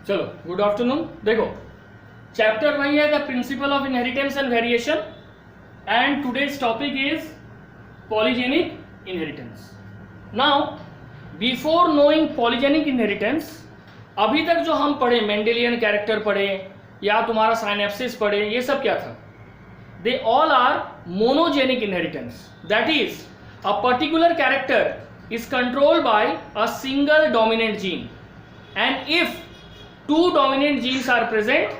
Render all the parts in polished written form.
चलो good afternoon. देखो chapter वही है the principle of inheritance and variation and today's topic is polygenic inheritance. Now before knowing polygenic inheritance, अभी तक जो हम पढ़े मेंडेलियन कैरेक्टर पढ़े या तुम्हारा साइनेप्सिस पढ़े, ये सब क्या था? They all are monogenic inheritance. That is a particular character is controlled by a single dominant gene and if two dominant genes are present,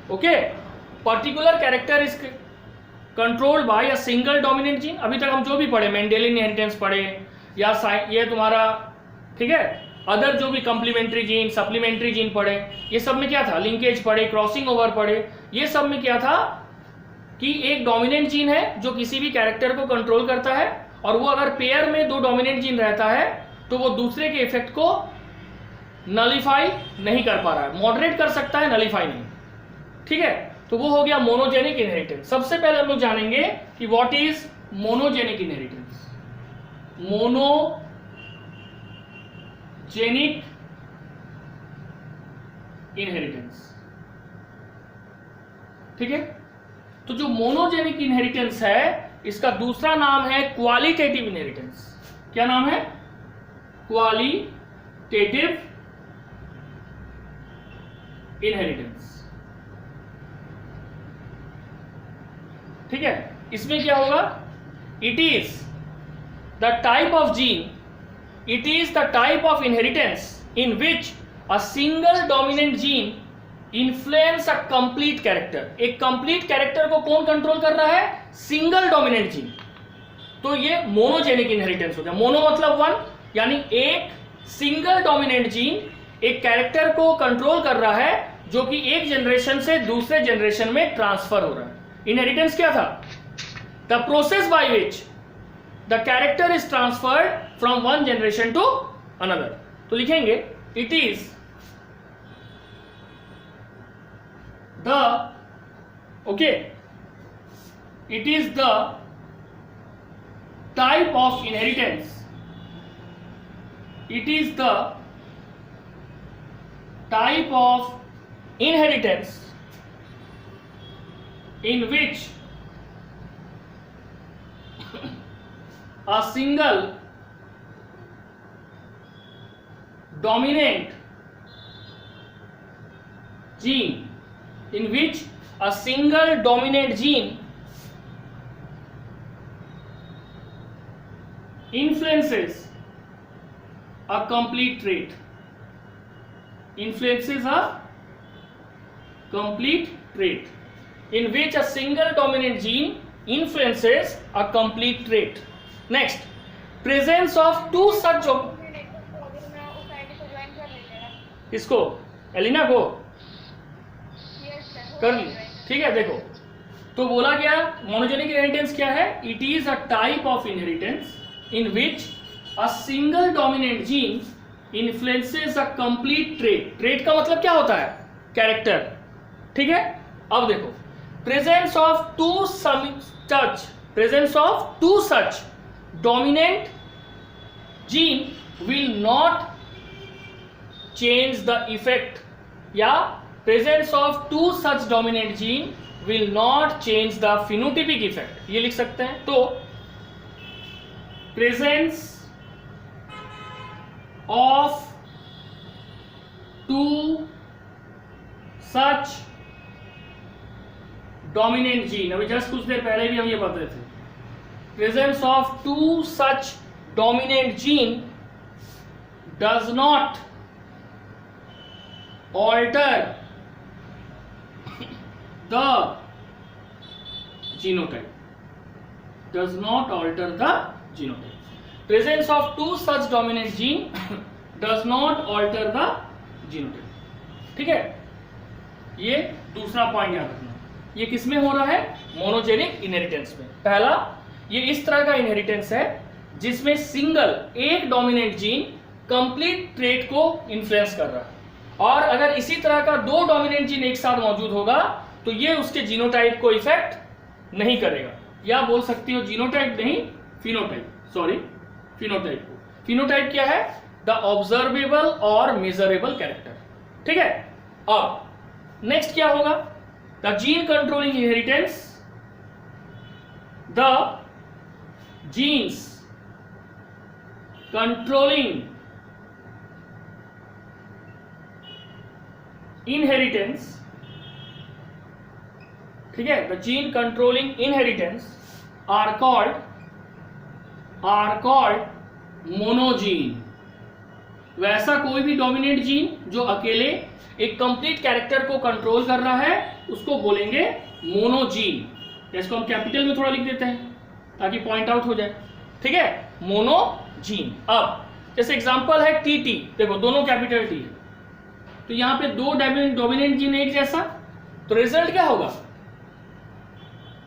okay, particular character is controlled by a single dominant gene। अभी तक हम जो भी पढ़े Mendelian inheritance पढ़े या ये तुम्हारा ठीक है, अदर जो भी कंप्लीमेंट्री जीन सप्लीमेंट्री जीन पढ़े, ये सब में क्या था? लिंकेज पढ़े, क्रॉसिंग ओवर पढ़े। ये सब में क्या था कि एक डोमिनेंट जीन है जो किसी भी कैरेक्टर को कंट्रोल करता है, और वो अगर पेयर में दो डोमिनेंट जीन रहता है तो वो दूसरे के इफेक्ट को नलीफाई नहीं कर पा रहा है, मॉडरेट कर सकता है, नलीफाई नहीं। ठीक है, तो वो हो गया मोनोजेनिक इनहेरिटेंस। सबसे पहले हम लोग जानेंगे कि what is monogenic inheritance. Monogenic inheritance, ठीक है। तो जो मोनोजेनिक इनहेरिटेंस है, इसका दूसरा नाम है क्वालिटेटिव इनहेरिटेंस। क्या नाम है? Qualitative inheritance. ठीक है, इसमें क्या होगा? It is the type of gene, it is the type of inheritance in which a single dominant gene influence a complete character. एक कंप्लीट कैरेक्टर को कौन कंट्रोल कर रहा है? Single dominant gene. तो ये मोनोजेनिक इनहेरिटेंस हो गया। मोनो मतलब वन, यानी एक सिंगल डोमिनेंट जीन एक कैरेक्टर को कंट्रोल कर रहा है जो कि एक जनरेशन से दूसरे जनरेशन में ट्रांसफर हो रहा है। इनहेरिटेंस क्या था? The process by which the character is transferred from one generation to another. तो लिखेंगे it is the okay it is the type of inheritance, it is the type of inheritance in which a single dominant gene in which a single dominant gene influences a complete trait, influences a complete trait, in which a single dominant gene influences a complete trait. Next, presence of two such इसको Elina को कर ली, ठीक है। देखो तो बोला गया monogenic inheritance क्या है? It is a type of inheritance in which A single dominant gene influences a complete trait। Trait का मतलब क्या होता है? कैरेक्टर। ठीक है, अब देखो presence of two such dominant gene will not change the effect, या presence of two such dominant gene will not change the phenotypic effect, ये लिख सकते हैं। तो presence of two such dominant gene, अभी जस्ट कुछ देर पहले भी हम ये बता रहे थे, presence of two such dominant gene does not alter the genotype, does not alter the genotype। Presence of two such dominant gene does not alter the genotype। ठीक है, ये दूसरा पॉइंट याद रखना। ये किसमें हो रहा है? मोनोजेनिक इनहेरिटेंस में। पहला, ये इस तरह का इनहेरिटेंस है जिसमें सिंगल एक डोमिनेंट जीन कंप्लीट ट्रेट को इन्फ्लुएंस कर रहा है, और अगर इसी तरह का दो डोमिनेंट जीन एक साथ मौजूद होगा तो ये उसके जीनोटाइप को इफेक्ट नहीं करेगा, या बोल सकती हो जीनोटाइप नहीं फिनोटाइप, सॉरी फिनोटाइप को। फिनोटाइप क्या है? द ऑब्जर्वेबल और मेजरेबल कैरेक्टर। ठीक है, अब नेक्स्ट क्या होगा, the gene controlling inheritance, the genes controlling inheritance, ठीक है, the gene controlling inheritance are called monogene. वैसा कोई भी डोमिनेंट जीन जो अकेले एक कंप्लीट कैरेक्टर को कंट्रोल कर रहा है उसको बोलेंगे मोनोजीन। इसको हम कैपिटल में थोड़ा लिख देते हैं ताकि पॉइंट आउट हो जाए। ठीक है, मोनोजीन। अब जैसे एग्जांपल है टीटी, देखो दोनों कैपिटल टी है, तो यहां पे दो डोमिनेंट जीन एक जैसा, तो रिजल्ट क्या होगा,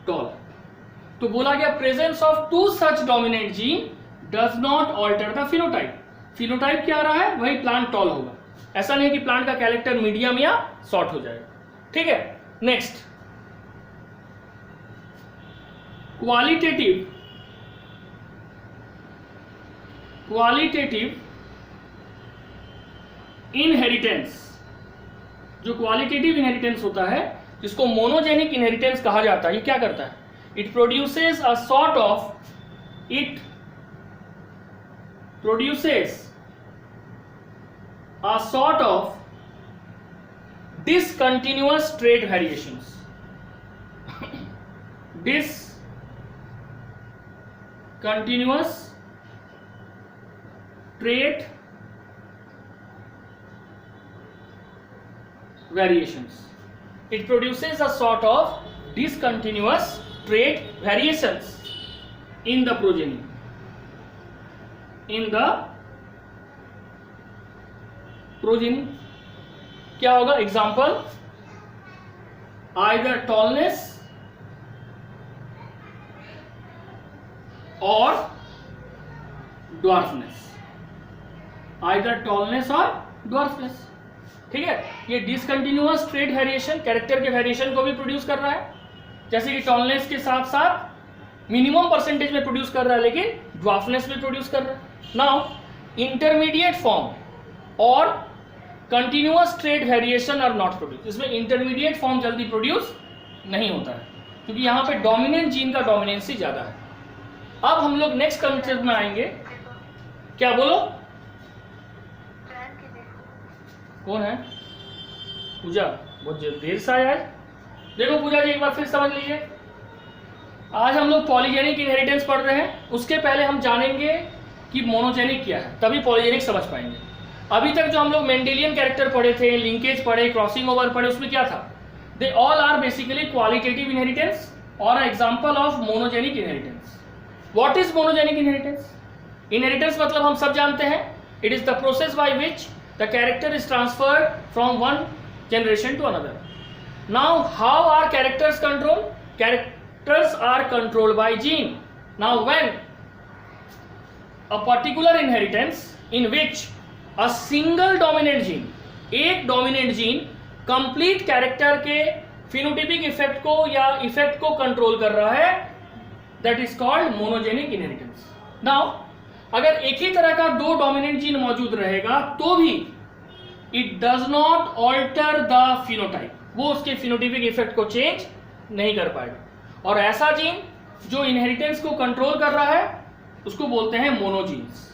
टॉल। तो बोला गया presence of two such dominant gene does not alter the phenotype. Phenotype क्या आ रहा है, वही प्लांट टॉल होगा। ऐसा नहीं कि प्लांट का कैरेक्टर मीडियम या शॉर्ट हो जाएगा। ठीक है, नेक्स्ट क्वालिटेटिव इनहेरिटेंस। जो क्वालिटेटिव इनहेरिटेंस होता है, जिसको मोनोजेनिक इनहेरिटेंस कहा जाता है, ये क्या करता है, it produces a sort of discontinuous trait variations. Discontinuous trait variations. It produces a sort of discontinuous trait variations in the progeny. क्या होगा, एग्जाम्पल आइदर टॉलनेस और ड्वार्फनेस, ठीक है। ये डिसकंटिन्यूअस ट्रेट वेरिएशन कैरेक्टर के वेरिएशन को भी produce कर रहा है, जैसे कि टॉलनेस के साथ साथ मिनिमम परसेंटेज में प्रोड्यूस कर रहा है, लेकिन ड्वार्फनेस में प्रोड्यूस कर रहा है। नाउ इंटरमीडिएट फॉर्म और continuous trait variation are not produce. इसमें इंटरमीडिएट फॉर्म जल्दी प्रोड्यूस नहीं होता है, क्योंकि यहाँ पे डोमिनेंट जीन का डोमिनेंसी ज्यादा है। अब हम लोग नेक्स्ट कंसेप्ट में आएंगे। क्या बोलो, कौन है, पूजा, बहुत देर से आया है। देखो पूजा जी, एक बार फिर समझ लीजिए, आज हम लोग पॉलीजेनिक इनहेरिटेंस पढ़ रहे हैं। उसके पहले हम जानेंगे कि मोनोजेनिक क्या है, तभी पॉलीजेनिक समझ पाएंगे। अभी तक जो हम लोग मेंडेलियन कैरेक्टर पढ़े थे, लिंकेज पढ़े, क्रॉसिंग ओवर पढ़े, उसमें क्या था, they all are basically qualitative inheritance और example of monogenic inheritance. What is monogenic inheritance? Inheritance मतलब हम सब जानते हैं, it is the process by which the character is transferred from one generation to another. Now how are characters control? Characters are controlled by gene. Now when a particular inheritance in which a single dominant gene, एक dominant gene complete character के phenotypic effect को या effect को control कर रहा है, that is called monogenic inheritance. Now अगर एक ही तरह का दो डोमिनेंट जीन मौजूद रहेगा तो भी it does not alter the phenotype, वो उसके फिनोटाइपिक इफेक्ट को चेंज नहीं कर पाएगा। और ऐसा जीन जो इनहेरिटेंस को कंट्रोल कर रहा है उसको बोलते हैं मोनोजीन्स।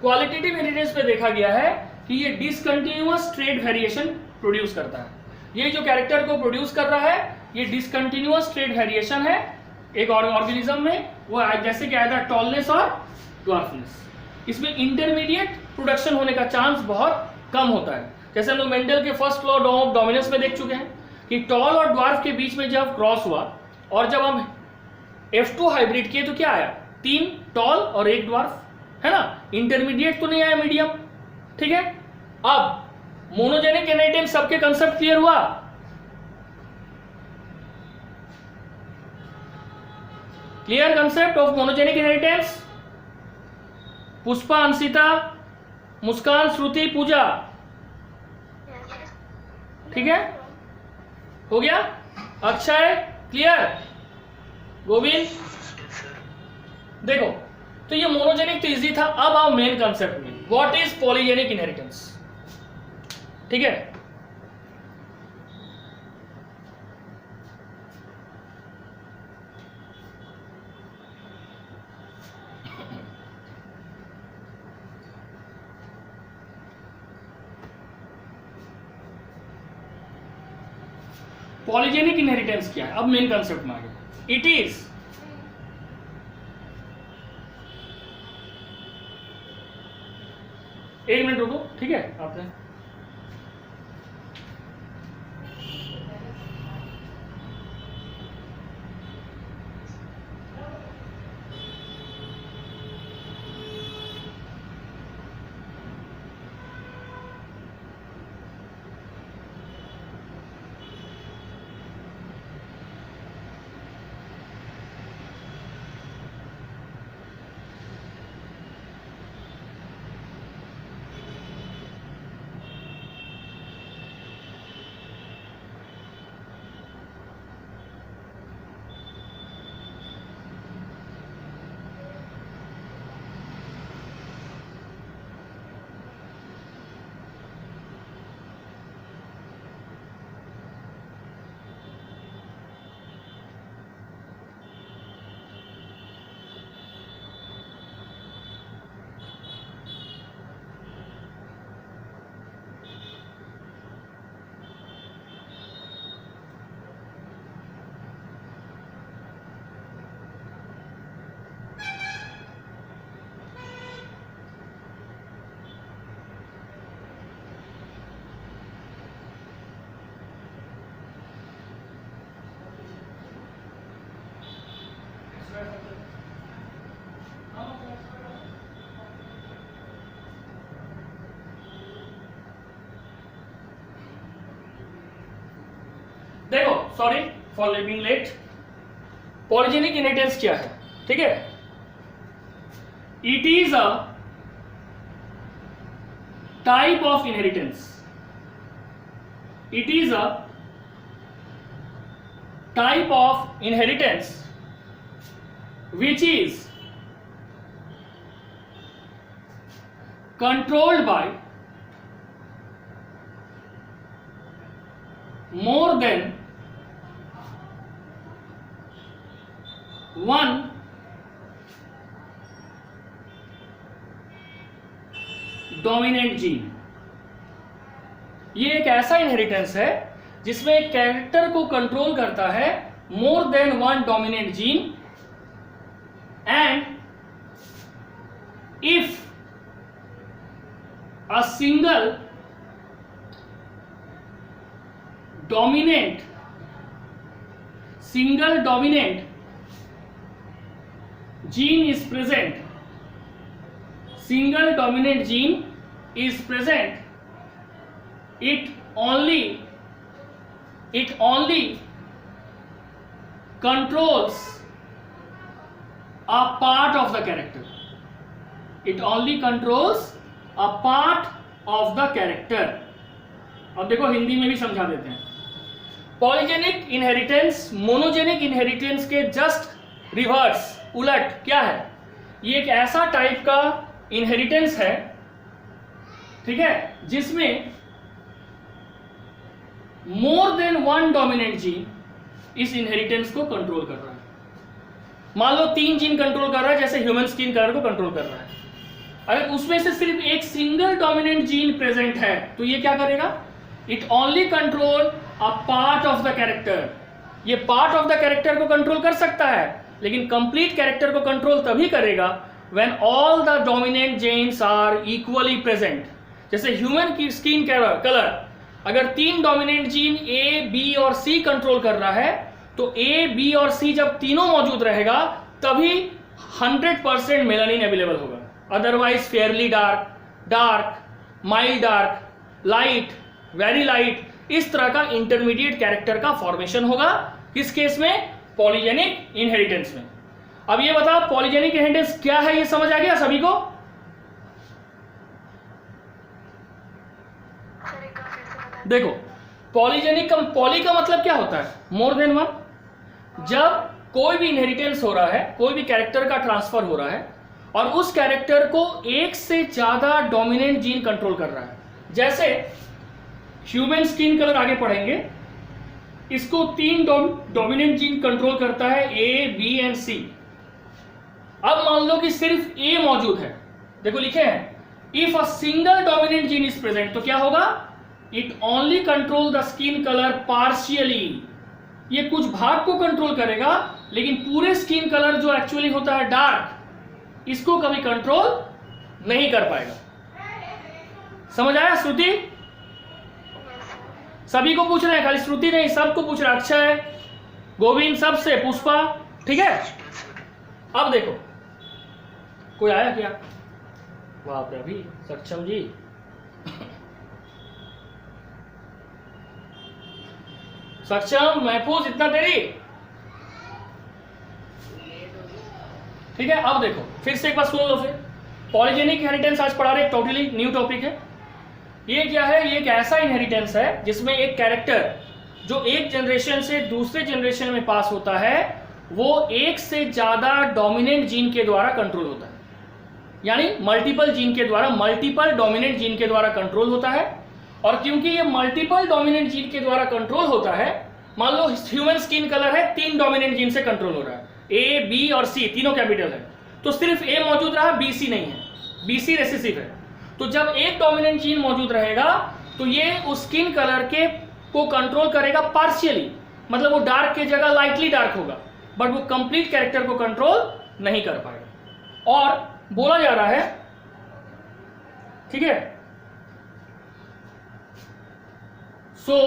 क्वालिटेटिव इनहेरिटेंस पे देखा गया है कि ये डिसकंटिन्यूअस ट्रेट वेरिएशन प्रोड्यूस करता है। ये जो कैरेक्टर को प्रोड्यूस कर रहा है ये डिसकंटिन्यूअस ट्रेट वेरिएशन है एक ऑर्गेनिज्म में, वो जैसे कि आया टॉलनेस और ड्वार्फनेस। इसमें इंटरमीडिएट प्रोडक्शन होने का चांस बहुत कम होता है। जैसे हम लोग मेंडल के फर्स्ट लॉ ऑफ डोमिनेंस में देख चुके हैं कि टॉल और ड्वार्फ के बीच में जब क्रॉस हुआ और जब हम F2 हाइब्रिड किए तो क्या आया, 3 टॉल और 1 ड्वार्फ, है ना। इंटरमीडिएट तो नहीं आया, मीडियम, ठीक है। अब मोनोजेनिक इनहेरिटेंस सबके कंसेप्ट क्लियर हुआ? Clear concept of monogenic inheritance? Pushpa, Anshita, Muskan, Shruti, Puja, ठीक है, हो गया। अक्षय क्लियर, गोविंद। देखो तो ये मोनोजेनिक तो इजी था। अब आओ मेन कंसेप्ट में। What is polygenic inheritance? ठीक है, पॉलीजेनिक इनहेरिटेंस क्या है? अब मेन कंसेप्ट में आ गया। इट इज एक मिनट रुको, ठीक है, आपने देखो, sorry for living late. Polygenic inheritance क्या है? ठीक है, it is a type of inheritance. It is a type of inheritance which is controlled by more than one dominant gene। ये एक ऐसा इनहेरिटेंस है जिसमें एक कैरेक्टर को कंट्रोल करता है more than one dominant gene, and if a single dominant gene is present, single dominant gene is present, it only controls a part of the character. It only controls a part of the character। अब देखो हिंदी में भी समझा देते हैं। Polygenic inheritance monogenic inheritance के just reverse, उलट क्या है? ये एक ऐसा टाइप का इनहेरिटेंस है, ठीक है, जिसमें more than one dominant gene इस इनहेरिटेंस को कंट्रोल कर रहा है। मान लो 3 जीन कंट्रोल कर रहा है, जैसे ह्यूमन स्किन कलर को कंट्रोल कर रहा है। अगर उसमें से सिर्फ एक सिंगल डोमिनेंट जीन प्रेजेंट है तो ये क्या करेगा? It only control a part of the character. ये पार्ट ऑफ द कैरेक्टर को कंट्रोल कर सकता है, लेकिन कंप्लीट कैरेक्टर को कंट्रोल तभी करेगा when all the dominant genes are equally present. जैसे ह्यूमन की स्किन कलर, अगर 3 डोमिनेंट जीन ए, बी और सी कंट्रोल कर रहा है तो ए, बी और सी जब तीनों मौजूद रहेगा तभी 100% मेलानिन अवेलेबल होगा। Otherwise Fairlie dark, dark, mild dark, light, very light, इस तरह का इंटरमीडिएट कैरेक्टर का फॉर्मेशन होगा। किस केस में? पॉलीजेनिक इनहेरिटेंस में। अब ये बताओ पॉलीजेनिक इनहेरिटेंस क्या है, ये समझ आ गया सभी को? देखो, पॉलीजेनिक का पॉली का मतलब क्या होता है? More than one. जब कोई भी इनहेरिटेंस हो रहा है, कोई भी कैरेक्टर का ट्रांसफर हो रहा है, और उस कैरेक्टर को एक से ज्यादा डोमिनेंट जीन कंट्रोल कर रहा है। जैसे ह्यूमन स्किन कलर आगे पढ़ेंगे, इसको 3 डोमिनेंट जीन कंट्रोल करता है, ए, बी एंड सी। अब मान लो कि सिर्फ ए मौजूद है, देखो लिखे हैं if a single dominant gene is present, तो क्या होगा, it only control the skin colour partially, ये कुछ भाग को कंट्रोल करेगा लेकिन पूरे स्किन कलर जो एक्चुअली होता है डार्क, इसको कभी कंट्रोल नहीं कर पाएगा। समझ आया श्रुति? सभी को पूछ रहे हैं, खाली श्रुति नहीं, सबको पूछ रहे हैं, अक्षय, गोविंद, सबसे, पुष्पा, ठीक है। अब देखो कोई आया क्या? वाह प्रभी, सक्षम जी सक्षम, महफूज, इतना देरी, ठीक है। अब देखो फिर से एक बार सुन लो फिर। पॉलीजेनिक इनहेरिटेंस आज पढ़ा रहे, टोटली न्यू टॉपिक है। ये क्या है, ये एक ऐसा इनहेरिटेंस है जिसमें एक कैरेक्टर जो एक जनरेशन से दूसरे जनरेशन में पास होता है, वो एक से ज्यादा डोमिनेंट जीन के द्वारा कंट्रोल होता है, यानी मल्टीपल जीन के द्वारा, मल्टीपल डोमिनेंट जीन के द्वारा कंट्रोल होता है। और क्योंकि ये मल्टीपल डोमिनेंट जीन के द्वारा कंट्रोल होता है, मान लो ह्यूमन स्किन कलर है, 3 डोमिनेंट जीन से कंट्रोल हो रहा है, ए, बी और सी, तीनों कैपिटल है, तो सिर्फ ए मौजूद रहा, बी सी नहीं है, बी सी रेसेसिव है। तो जब एक डोमिनेंट जीन मौजूद रहेगा तो ये उस स्किन कलर के को कंट्रोल करेगा पार्शियली, मतलब वो डार्क की जगह लाइटली डार्क होगा, बट वो कंप्लीट कैरेक्टर को कंट्रोल नहीं कर पाएगा। और बोला जा रहा है, ठीक है, so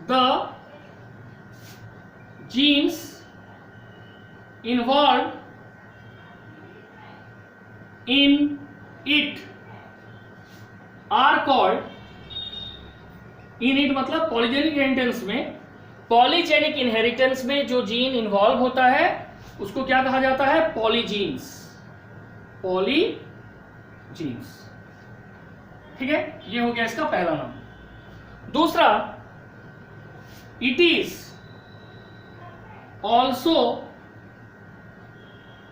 the genes involved in it are called, in it मतलब पॉलीजेनिक इनहेरिटेंस में, पॉलीजेनिक इनहेरिटेंस में जो जीन इन्वॉल्व होता है उसको क्या कहा जाता है, पॉलीजीन्स, पॉलीजीन्स, ठीक है। ये हो गया इसका पहला नाम। दूसरा, it is also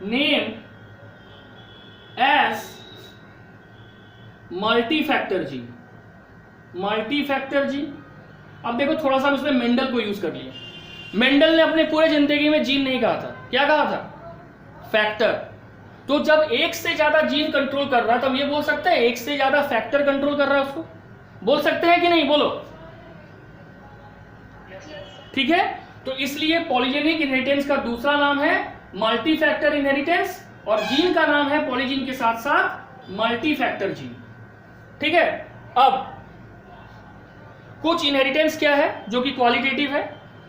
named as multifactor gene, multifactor gene. अब देखो थोड़ा सा इसमें मेंडल को यूज कर लिया। मेंडल ने अपने पूरे जिंदगी में जीन नहीं कहा था, क्या कहा था, फैक्टर। तो जब एक से ज्यादा जीन कंट्रोल कर रहा है तब ये बोल सकते हैं एक से ज्यादा फैक्टर कंट्रोल कर रहा है, उसको बोल सकते हैं कि नहीं, बोलो, ठीक है। तो इसलिए पॉलीजेनिक इनहेरिटेंस का दूसरा नाम है मल्टी फैक्टर इनहेरिटेंस, और जीन का नाम है पॉलीजीन के साथ साथ मल्टी फैक्टर जीन, ठीक है। अब कुछ इनहेरिटेंस क्या है जो कि क्वालिटेटिव है,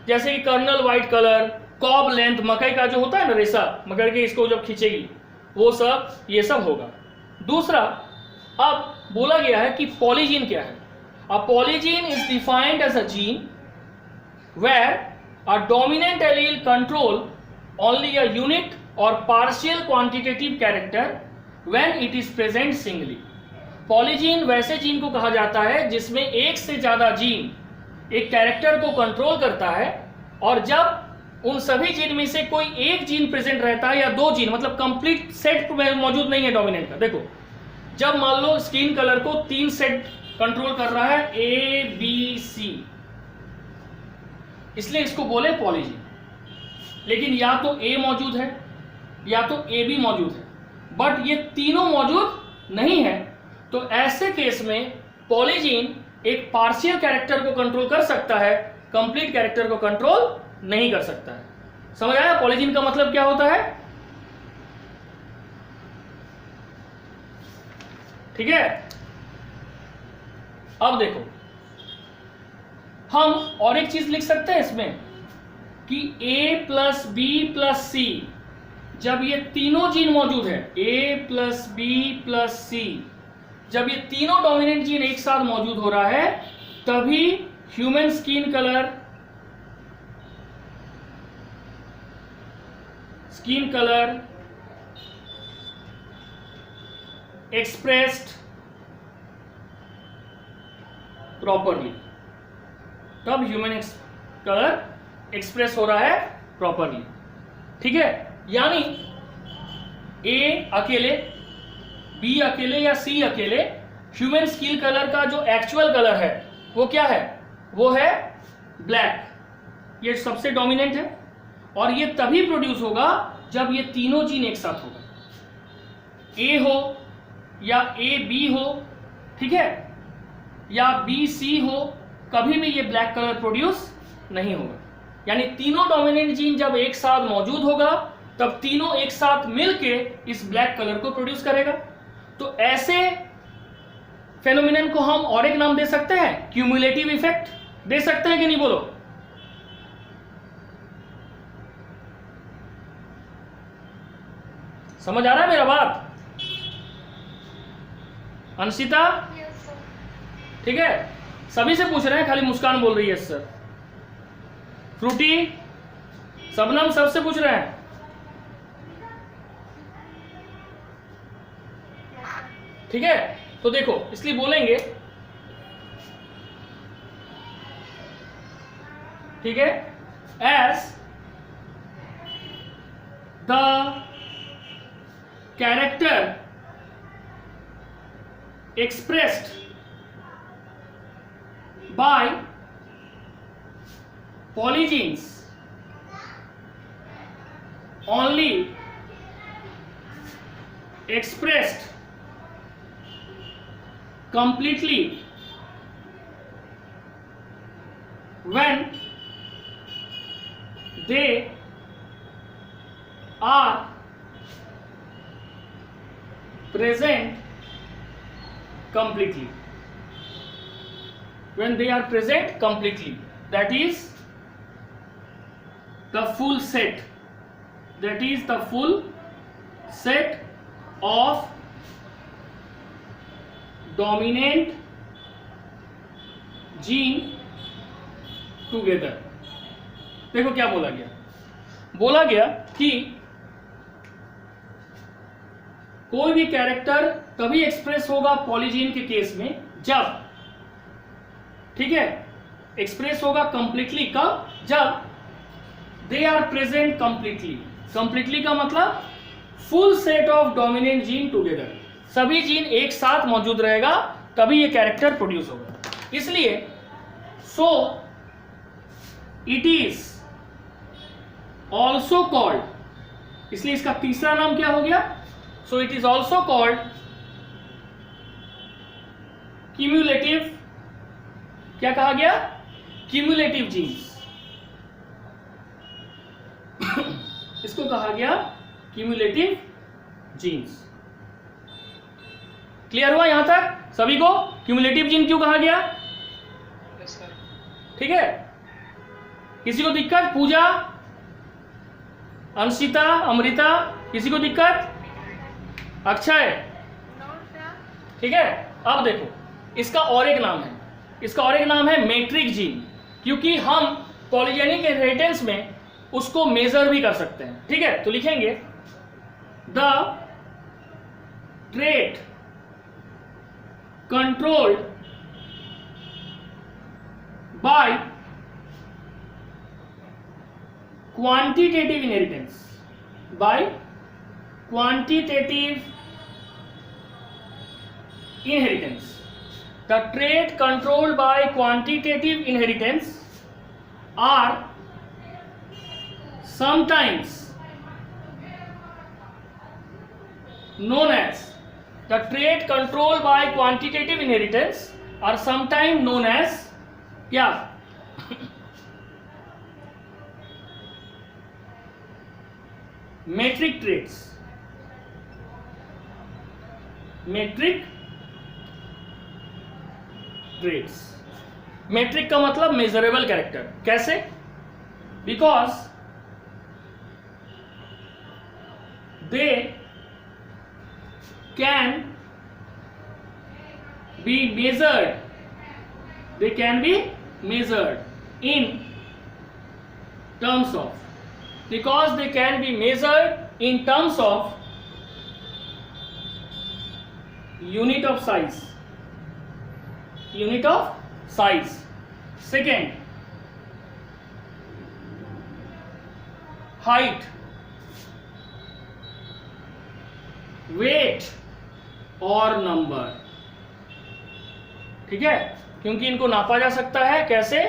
जैसे कि kernel white colour, cob length, मकई का जो होता है ना रेसा, मकर के इसको जब खींचेगी वो सब, ये सब होगा। दूसरा, अब बोला गया है कि पॉलीजीन क्या है। A polygene is defined as a gene where a dominant allele control only a unit or partial quantitative character when it is present singly। Polygene वैसे जीन को कहा जाता है जिसमें एक से ज्यादा जीन एक कैरेक्टर को कंट्रोल करता है, और जब उन सभी जीन में से कोई एक जीन प्रेजेंट रहता है या 2 जीन, मतलब कंप्लीट सेट मौजूद नहीं है डोमिनेंट का। देखो जब मान लो स्किन कलर को 3 सेट कंट्रोल कर रहा है, ए, बी, सी, इसलिए इसको बोले पॉलीजीन। लेकिन या तो ए मौजूद है या तो ए बी मौजूद है, बट ये तीनों मौजूद नहीं है, तो ऐसे केस में पॉलीजीन एक पार्शियल कैरेक्टर को कंट्रोल कर सकता है, कंप्लीट कैरेक्टर को कंट्रोल नहीं कर सकता है। समझ आया पॉलीजीन का मतलब क्या होता है, ठीक है। अब देखो हम और एक चीज लिख सकते हैं इसमें कि A प्लस बी प्लस सी, जब ये तीनों जीन मौजूद है, A प्लस बी प्लस सी, जब ये तीनों डोमिनेंट जीन एक साथ मौजूद हो रहा है तभी human skin colour expressed properly, तब ह्यूमन कलर एक्सप्रेस हो रहा है प्रॉपरली, ठीक है। यानी ए अकेले, बी अकेले या सी अकेले, ह्यूमन स्किन कलर का जो एक्चुअल कलर है वो क्या है, वो है ब्लैक। ये सबसे डोमिनेंट है और ये तभी प्रोड्यूस होगा जब ये तीनों जीन एक साथ होगा, ए हो या ए बी हो, ठीक है, या बी सी हो, कभी भी ये ब्लैक कलर प्रोड्यूस नहीं होगा। यानी तीनों डोमिनेंट जीन जब एक साथ मौजूद होगा तब तीनों एक साथ मिलके इस ब्लैक कलर को प्रोड्यूस करेगा। तो ऐसे फेनोमेनन को हम और एक नाम दे सकते हैं, क्यूमुलेटिव इफेक्ट। दे सकते हैं कि नहीं, बोलो। समझ आ रहा है मेरा बात? अंशिता, ठीक है, सभी से पूछ रहे हैं, खाली मुस्कान बोल रही है सर। फ्रूटी, सबनम, सबसे पूछ रहे हैं। ठीक है, तो देखो इसलिए बोलेंगे, ठीक है, as the character expressed by polygenes only expressed completely when they are present completely, when they are present completely, that is the full set, that is the full set of dominant gene together। देखो क्या बोला गया, बोला गया कि कोई भी character तभी एक्सप्रेस होगा पॉलीजीन के केस में जब, ठीक है, एक्सप्रेस होगा कंप्लीटली कब, जब they are present completely. Completely का मतलब full set of dominant gene together, सभी जीन एक साथ मौजूद रहेगा तभी ये कैरेक्टर प्रोड्यूस होगा। इसलिए so it is also called, इसलिए इसका तीसरा नाम क्या हो गया, so it is also called cumulative, क्या कहा गया, cumulative genes। इसको कहा गया cumulative genes। क्लियर हुआ यहां तक सभी को, cumulative gene क्यों कहा गया? ठीक है, किसी को दिक्कत? पूजा, अंशिता, अमृता, किसी को दिक्कत? अक्षय, ठीक है। अब देखो इसका और एक नाम है, इसका और एक नाम है मैट्रिक जीन, क्योंकि हम पॉलीजेनिक इनहेरिटेंस में उसको मेजर भी कर सकते हैं। ठीक है, तो लिखेंगे the trait controlled by quantitative inheritance, by quantitative inheritance, the trait controlled by quantitative inheritance are sometimes known as, the trait controlled by quantitative inheritance are sometimes known as क्या, metric traits, metric traits. Metric का मतलब measurable character. कैसे? Because they can be measured, they can be measured in terms of, because they can be measured in terms of unit of size, unit of size। Second, height, weight और number. ठीक है, क्योंकि इनको नापा जा सकता है कैसे,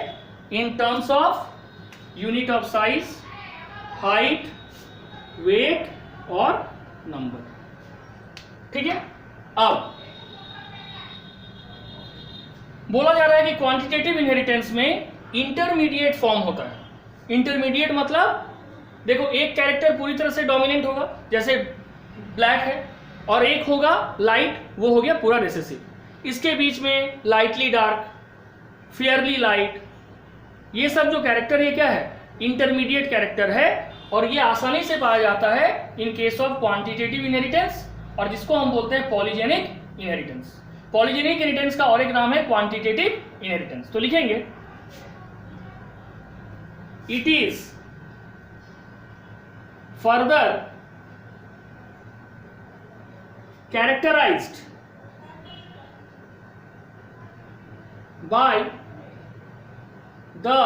in terms of unit of size, height, weight और नंबर। ठीक है, अब बोला जा रहा है कि क्वांटिटेटिव इनहेरिटेंस में इंटरमीडिएट फॉर्म होता है। इंटरमीडिएट मतलब देखो, एक कैरेक्टर पूरी तरह से डोमिनेंट होगा जैसे ब्लैक है, और एक होगा लाइट, वो हो गया पूरा रिसेसिव। इसके बीच में लाइटली डार्क, फेयरली लाइट, ये सब जो कैरेक्टर है क्या है, इंटरमीडिएट कैरेक्टर है, और ये आसानी से पाया जाता है इन केस ऑफ क्वांटिटेटिव इनहेरिटेंस, और जिसको हम बोलते हैं पॉलीजेनिक इनहेरिटेंस। पॉलीजेनिक इनहेरिटेंस का और एक नाम है क्वांटिटेटिव इनहेरिटेंस। तो लिखेंगे, it is further characterized by the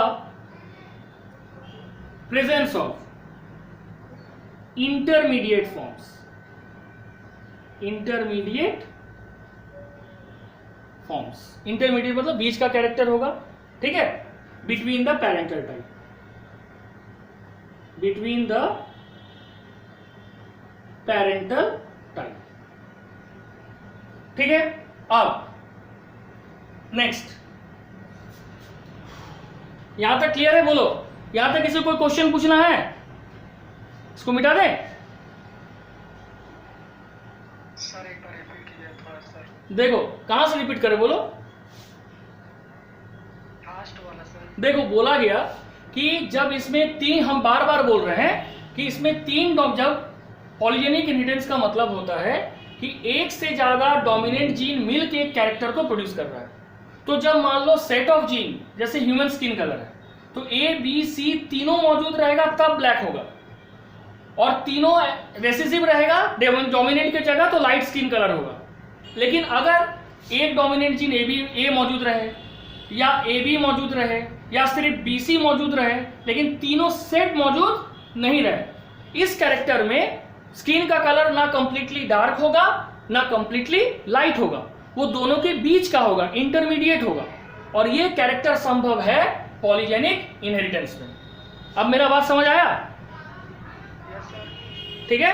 presence of intermediate forms। intermediate forms, intermediate मतलब बीच का कैरेक्टर होगा। ठीक है, between the parental type, between the parental type। ठीक है, अब नेक्स्ट, यहां तक क्लियर है? बोलो, यहां तक किसी को कोई क्वेश्चन पूछना है? इसको मिटा दे सर, एक बार रिपीट कीजिए थोड़ा सर। देखो, कहां से रिपीट करें, बोलो। लास्ट वाला सर। देखो, बोला गया कि जब इसमें तीन, हम बार बार बोल रहे हैं कि इसमें तीन, जब पॉलीजेनिक इनहेरिटेंस का मतलब होता है कि एक से ज्यादा डोमिनेंट जीन मिल के एक कैरेक्टर को प्रोड्यूस कर रहा है। तो जब मान लो सेट ऑफ जीन, जैसे ह्यूमन स्किन कलर है, तो ए बी सी तीनों मौजूद रहेगा तब ब्लैक होगा, और तीनों रेसेसिव रहेगा डोमिनेंट की जगह तो लाइट स्किन कलर होगा। लेकिन अगर एक डोमिनेंट जीन ए मौजूद रहे, या ए बी मौजूद रहे, या सिर्फ बी सी मौजूद रहे, लेकिन तीनों सेट मौजूद नहीं रहे, इस कैरेक्टर में स्किन का कलर ना कंप्लीटली डार्क होगा ना कंप्लीटली लाइट होगा, वो दोनों के बीच का होगा, इंटरमीडिएट होगा, और ये कैरेक्टर संभव है पॉलीजेनिक इनहेरिटेंस में। अब मेरा बात समझ आया? Yes sir. ठीक है,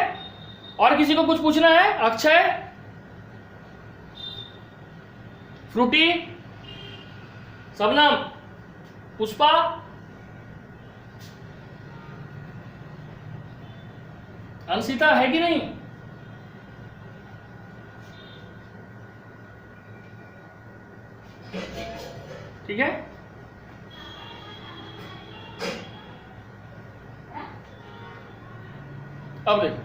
और किसी को कुछ पूछना है? अक्षय, फ्रूटी, सबनम, पुष्पा, अंशिता, है कि नहीं? ठीक है, अब देखो,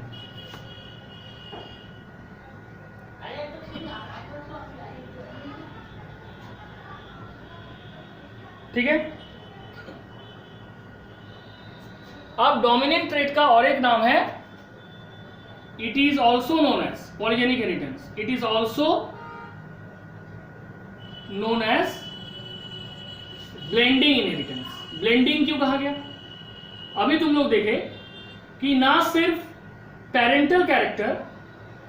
ठीक है, अब डोमिनेंट ट्रेट का और एक नाम है, it is also known as polygenic inheritance, it is also known as blending inheritance. Blending क्यों कहा गया? अभी तुम लोग देखे कि ना सिर्फ पेरेंटल कैरेक्टर,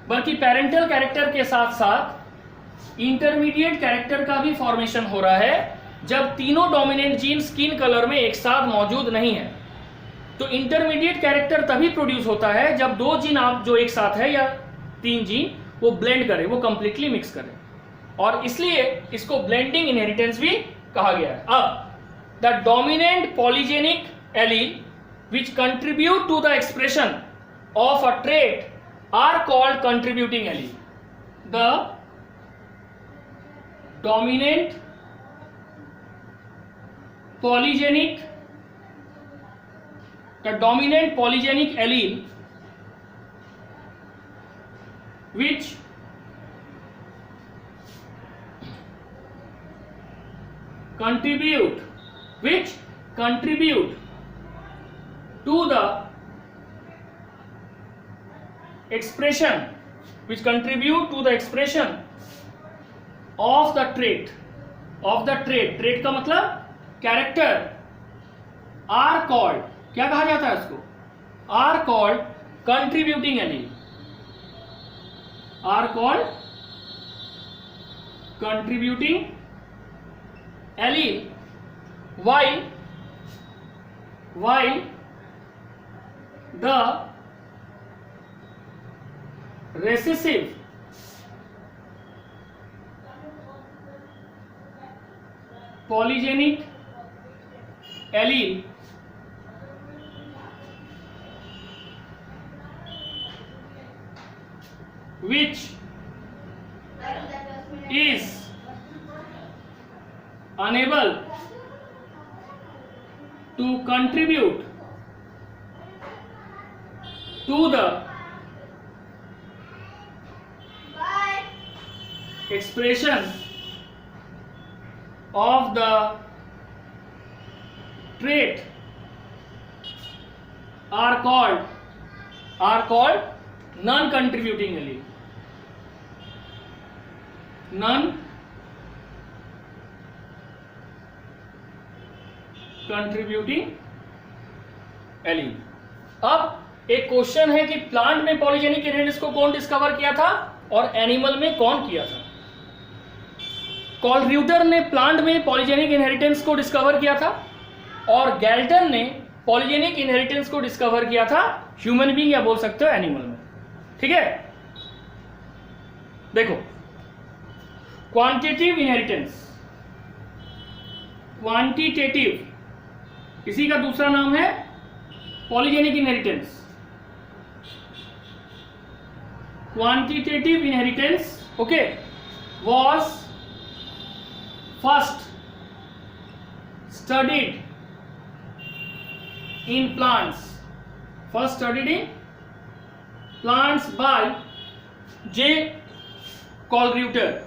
बल्कि पेरेंटल कैरेक्टर के साथ साथ इंटरमीडिएट कैरेक्टर का भी फॉर्मेशन हो रहा है जब तीनों डोमिनेंट जीन स्किन कलर में एक साथ मौजूद नहीं है। तो इंटरमीडिएट कैरेक्टर तभी प्रोड्यूस होता है जब दो जीन आप जो एक साथ है, या तीन जीन, वो ब्लेंड करे, वो कंप्लीटली मिक्स करे, और इसलिए इसको ब्लेंडिंग इनहेरिटेंस भी कहा गया है। अब the dominant polygenic allele which contribute to the expression of a trait are called contributing allele. The dominant polygenic allele which contribute to the expression of the trait का मतलब कैरेक्टर, are called, क्या कहा जाता है उसको? are called contributing allele। are called contributing allele, while the recessive polygenic allele which is unable to contribute to the expression of the trait are called non-contributing allele. Non-contributing allele. अब एक question है कि plant में polygenic inheritance को कौन discover किया था और एनिमल में कौन किया था? कॉलरियूटर ने प्लांट में पॉलीजेनिक इनहेरिटेंस को डिस्कवर किया था और गैल्टन ने पॉलीजेनिक इनहेरिटेंस को डिस्कवर किया था ह्यूमन बीइंग या बोल सकते हो एनिमल में. ठीक है, देखो क्वांटिटेटिव इनहेरिटेंस, क्वांटिटेटिव इसी का दूसरा नाम है polygenic inheritance. Quantitative inheritance okay was first studied in plants by J. Kallreuter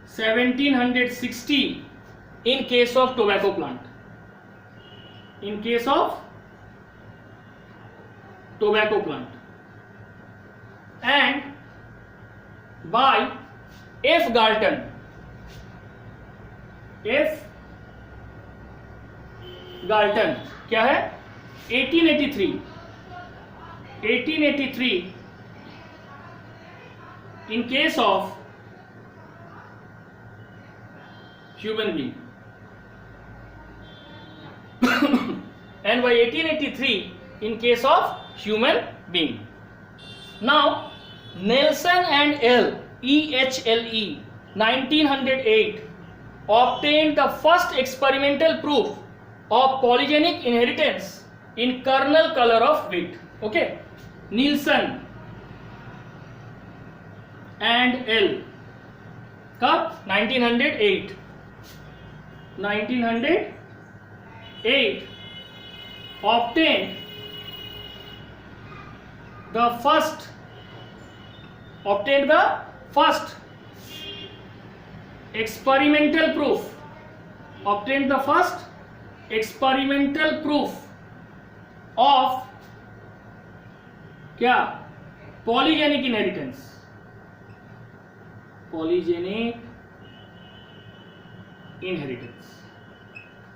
1760 in case of tobacco plant. In case of tobacco plant, and by F. Galton. Galton क्या है? 1883 in case of human being. And by 1883 in case of human being. Now Nelson and EHLE 1908 obtained the first experimental proof of polygenic inheritance in kernel color of wheat. Okay, Nelson and L कब? 1908 obtained the first experimental proof of क्या? polygenic inheritance.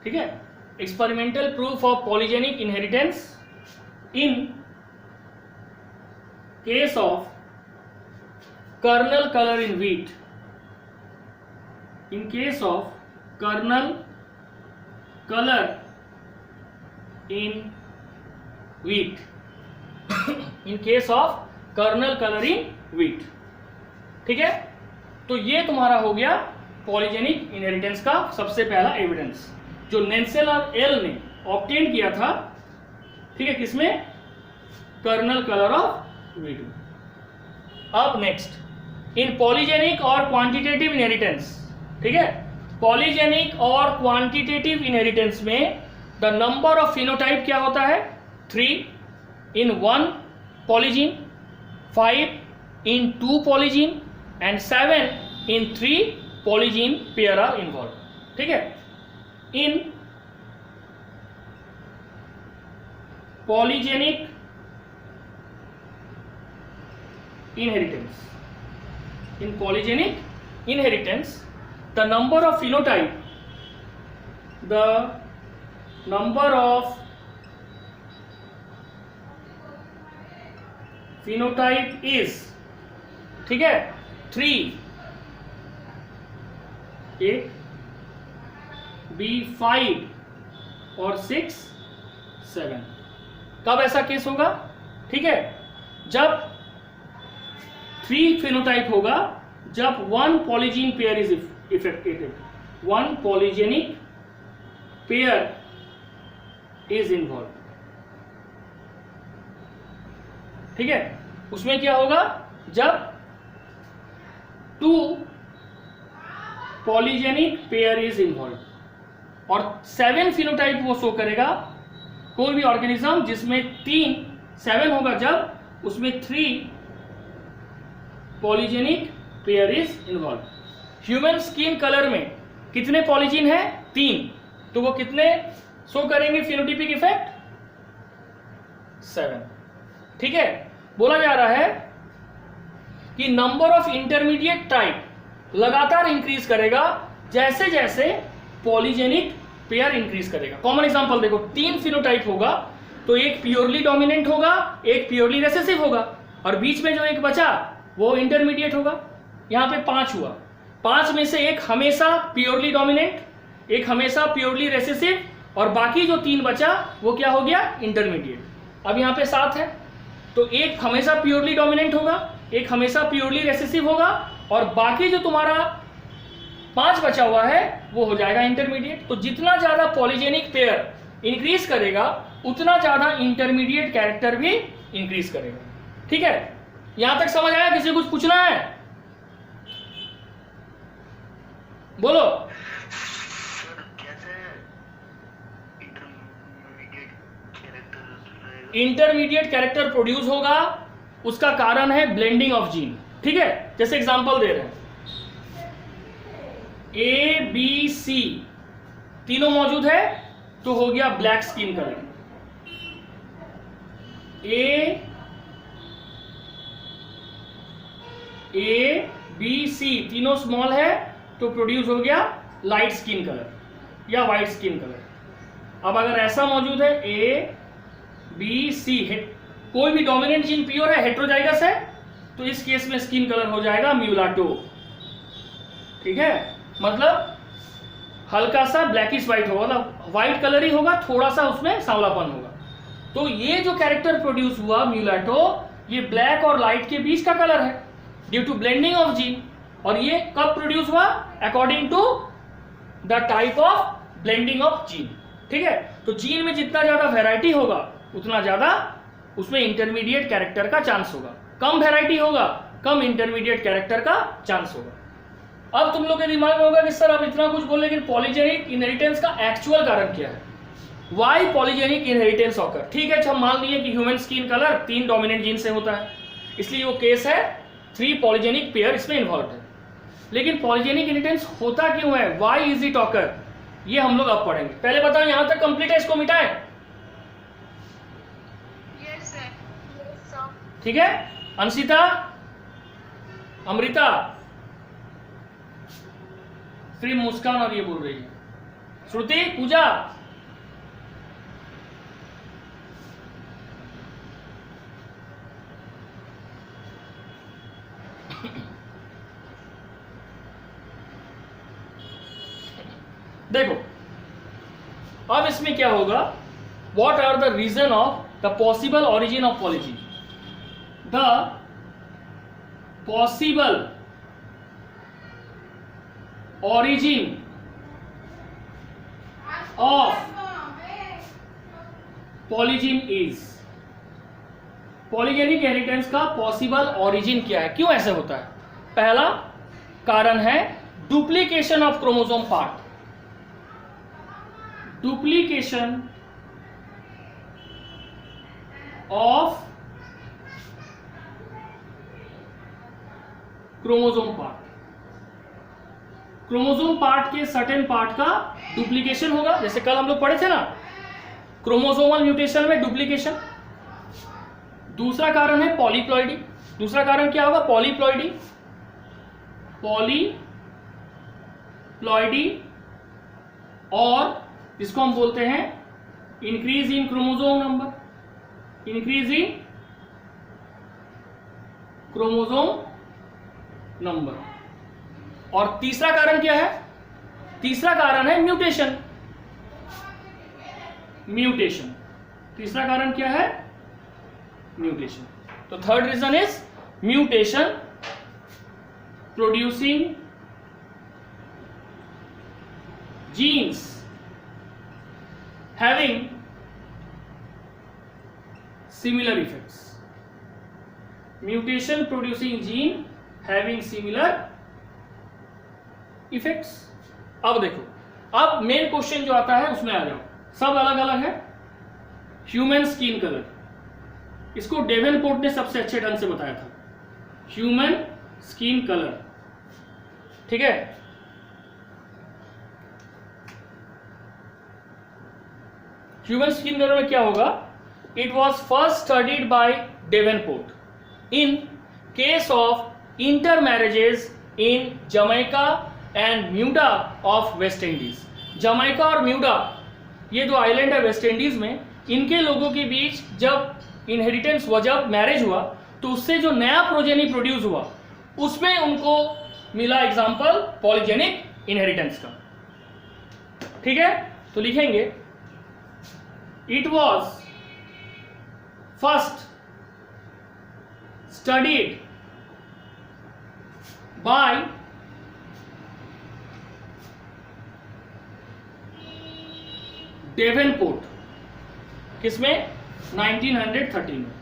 ठीक है, experimental proof of polygenic inheritance in case of kernel color in wheat. In case of kernel color in wheat. In case of kernel color in wheat. ठीक है, तो ये तुम्हारा हो गया पॉलीजेनिक इनहेरिटेंस का सबसे पहला एविडेंस जो नेल्सन और एल ने ऑब्टेन किया था. ठीक है, किसमें? Kernel colour of wheat. अब नेक्स्ट इन पॉलीजेनिक और क्वांटिटेटिव इनहेरिटेंस. ठीक है, पॉलीजेनिक और क्वांटिटेटिव इनहेरिटेंस में द नंबर ऑफ फिनोटाइप क्या होता है? 3 in 1 polygene, 5 in 2 polygene and 7 in 3 polygene pair are involved. ठीक है, in polygenic inheritance, the number of phenotype, the number of phenotype is, ठीक है, 3 एक, बी 5 और 6 7। कब ऐसा केस होगा? ठीक है, जब 3 फिनोटाइप होगा, जब 1 polygene pair is affected, 1 polygenic pair is involve. ठीक है, उसमें क्या होगा? जब 2 पॉलीजेनिक पेयर इज इन्वॉल्व, और 7 फिनोटाइप वो शो करेगा कोई भी ऑर्गेनिज्म जिसमें 7 होगा, जब उसमें 3 polygenic pair is involve. Human skin colour में कितने पॉलीजीन है? 3, तो वो कितने शो करेंगे फिनोटिपिक इफेक्ट? 7। ठीक है, बोला जा रहा है कि नंबर ऑफ इंटरमीडिएट टाइप लगातार इंक्रीज करेगा जैसे जैसे पॉलीजेनिक पेयर इंक्रीज करेगा। कॉमन एग्जांपल देखो, 3 फिनोटाइप होगा तो एक प्योरली डोमिनेंट होगा, एक प्योरली रेसेसिव होगा, और बीच में जो एक बचा वो इंटरमीडिएट होगा। यहां पे 5 हुआ, 5 में से एक हमेशा प्योरली डोमिनेंट, एक हमेशा प्योरली रेसेसिव, और बाकी जो 3 बचा वो क्या हो गया? इंटरमीडिएट। अब यहाँ पे 7 है, तो एक हमेशा प्योरली डोमिनेंट होगा, एक हमेशा प्योरली रेसेसिव होगा, और बाकी जो तुम्हारा 5 बचा हुआ है वो हो जाएगा इंटरमीडिएट। तो जितना ज्यादा पॉलीजेनिक पेयर इंक्रीज करेगा उतना ज्यादा इंटरमीडिएट कैरेक्टर भी इंक्रीज करेगा। ठीक है, यहां तक समझ आया? किसी कुछ पूछना है? बोलो। इंटरमीडिएट कैरेक्टर प्रोड्यूस होगा, उसका कारण है ब्लेंडिंग ऑफ जीन। ठीक है, जैसे एग्जांपल दे रहे हैं, ए बी सी तीनों मौजूद है तो हो गया black skin colour. A B C तीनों स्मॉल है तो प्रोड्यूस हो गया लाइट स्किन कलर या वाइट स्किन कलर। अब अगर ऐसा मौजूद है ए बी सी, कोई भी डोमिनेंट जीन प्योर है, हेट्रोजाइगस है, तो इस केस में स्किन कलर हो जाएगा म्यूलाटो। ठीक है, मतलब हल्का सा ब्लैकिश व्हाइट होगा, मतलब व्हाइट कलर ही होगा, थोड़ा सा उसमें सांवलापन होगा। तो ये जो कैरेक्टर प्रोड्यूस हुआ म्यूलाटो, ये ब्लैक और लाइट के बीच का कलर है due to blending of gene. और ये कब प्रोड्यूस हुआ? According to the type of blending of gene. ठीक है, तो जीन में जितना ज्यादा वेराइटी होगा उतना ज्यादा उसमें इंटरमीडिएट कैरेक्टर का चांस होगा, कम वेराइटी होगा कम इंटरमीडिएट कैरेक्टर का चांस होगा। अब तुम लोग के दिमाग में होगा कि सर आप इतना कुछ बोल, लेकिन पॉलीजेनिक इनहेरिटेंस का एक्चुअल कारण क्या है? Why polygenic inheritance occur? ठीक है, हम मान लिए कि human skin colour 3 dominant gene से होता है, इसलिए वो केस है 3 पॉलीजेनिक पेयर इसमें इन्वॉल्व है। लेकिन पॉलीजेनिक इनहेरिटेंस होता क्यों है? Why is it occur? ये हम लोग अब पढ़ेंगे। पहले बताओ यहां तक कंप्लीट है, इसको मिटाएं। ठीक है, अंशिता, अमृता, फिर मुस्कान और ये बोल रही है श्रुति, पूजा। देखो अब इसमें क्या होगा? What are the reason of the possible origin of polygene? The possible origin of polygene is, polygenic inheritance का पॉसिबल ऑरिजिन क्या है, क्यों ऐसे होता है? पहला कारण है duplication of chromosome part, duplication of chromosome part. Chromosome part के सर्टेन पार्ट का डुप्लीकेशन होगा, जैसे कल हम लोग पढ़े थे ना, क्रोमोसोमल म्यूटेशन में डुप्लीकेशन। दूसरा कारण है पॉलीप्लॉइडी। दूसरा कारण क्या होगा? पॉलीप्लॉइडी, पॉलीप्लॉइडी, और इसको हम बोलते हैं increase in chromosome number, increase in chromosome number. और तीसरा कारण क्या है? तीसरा कारण है म्यूटेशन। म्यूटेशन, तीसरा कारण क्या है? म्यूटेशन। तो third reason is mutation producing genes having similar effects. Mutation producing gene having similar effects. अब देखो, अब मेन क्वेश्चन जो आता है उसमें आ जाओ। सब अलग अलग है। ह्यूमन स्किन कलर, इसको डेवेनपोर्ट ने सबसे अच्छे ढंग से बताया था। ह्यूमन स्किन कलर, ठीक है। ह्यूमन स्किन कलर में क्या होगा? It was first studied by Davenport in case of intermarriages in Jamaica and Bermuda of West Indies. Jamaica और म्यूडा ये दो आइलैंड है वेस्ट इंडीज में, इनके लोगों के बीच जब इनहेरिटेंस हुआ, जब मैरिज हुआ, तो उससे जो नया प्रोजेनी प्रोड्यूस हुआ उसमें उनको मिला एग्जाम्पल पॉलीजेनिक इनहेरिटेंस का, ठीक है। तो लिखेंगे it was first studied by डेवेनपोर्ट, किसमें? 1913 में।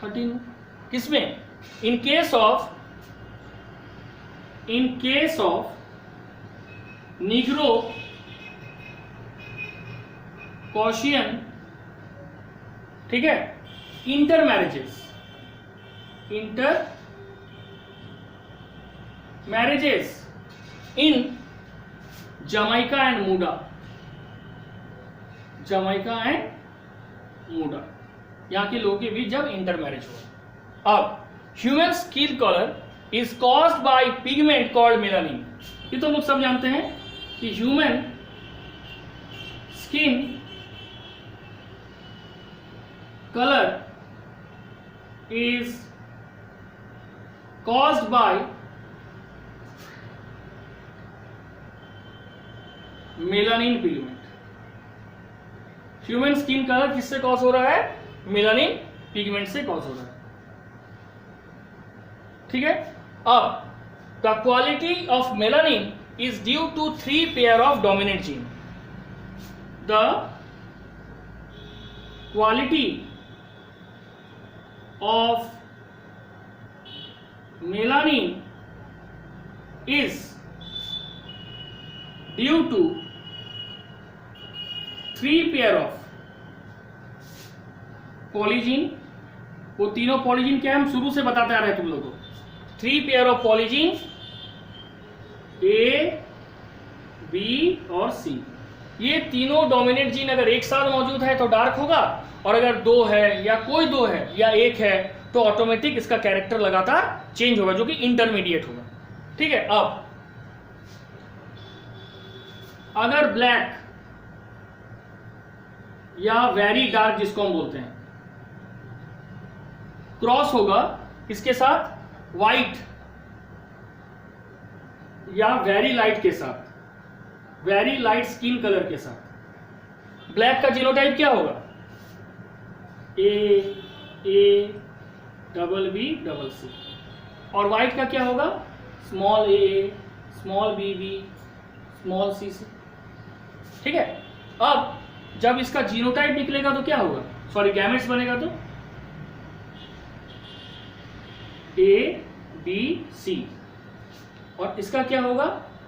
13 किसमें? In case of Negro Caucasian, ठीक है, intermarriages in Jamaica and Bermuda, यहां के लोगों के बीच जब इंटर मैरिज हुआ। अब human skin colour is caused by pigment called melanin. ये तो लोग सब जानते हैं कि human skin color is caused by melanin pigment. Human skin colour किससे कॉज हो रहा है? मेलानिन पिगमेंट से कॉज हो रहा है, ठीक है। अब the quality of melanin is due to 3 pair of dominant gene. The quality of melanin is due to 3 pair of polygen। वो तीनों पॉलीजीन क्या हम शुरू से बताते आ रहे हैं तुम लोगों को। 3 pair of polygene A, B और सी। ये तीनों डोमिनेंट जीन अगर एक साथ मौजूद है तो डार्क होगा, और अगर 2 है या कोई 2 है या 1 है तो ऑटोमेटिक इसका कैरेक्टर लगातार चेंज होगा, जो कि इंटरमीडिएट होगा, ठीक है। अब अगर ब्लैक या वेरी डार्क, जिसको हम बोलते हैं, क्रॉस होगा इसके साथ वाइट या वेरी लाइट के साथ, वेरी लाइट स्किन कलर के साथ, ब्लैक का जीनोटाइप क्या होगा? A double B double C. और व्हाइट का क्या होगा? स्मॉल ए, स्मॉल बी, स्मॉल सी, ठीक है। अब जब इसका जीनोटाइप निकलेगा तो क्या होगा? सॉरी, गैमेट्स बनेगा तो ए बी सी, और इसका क्या होगा?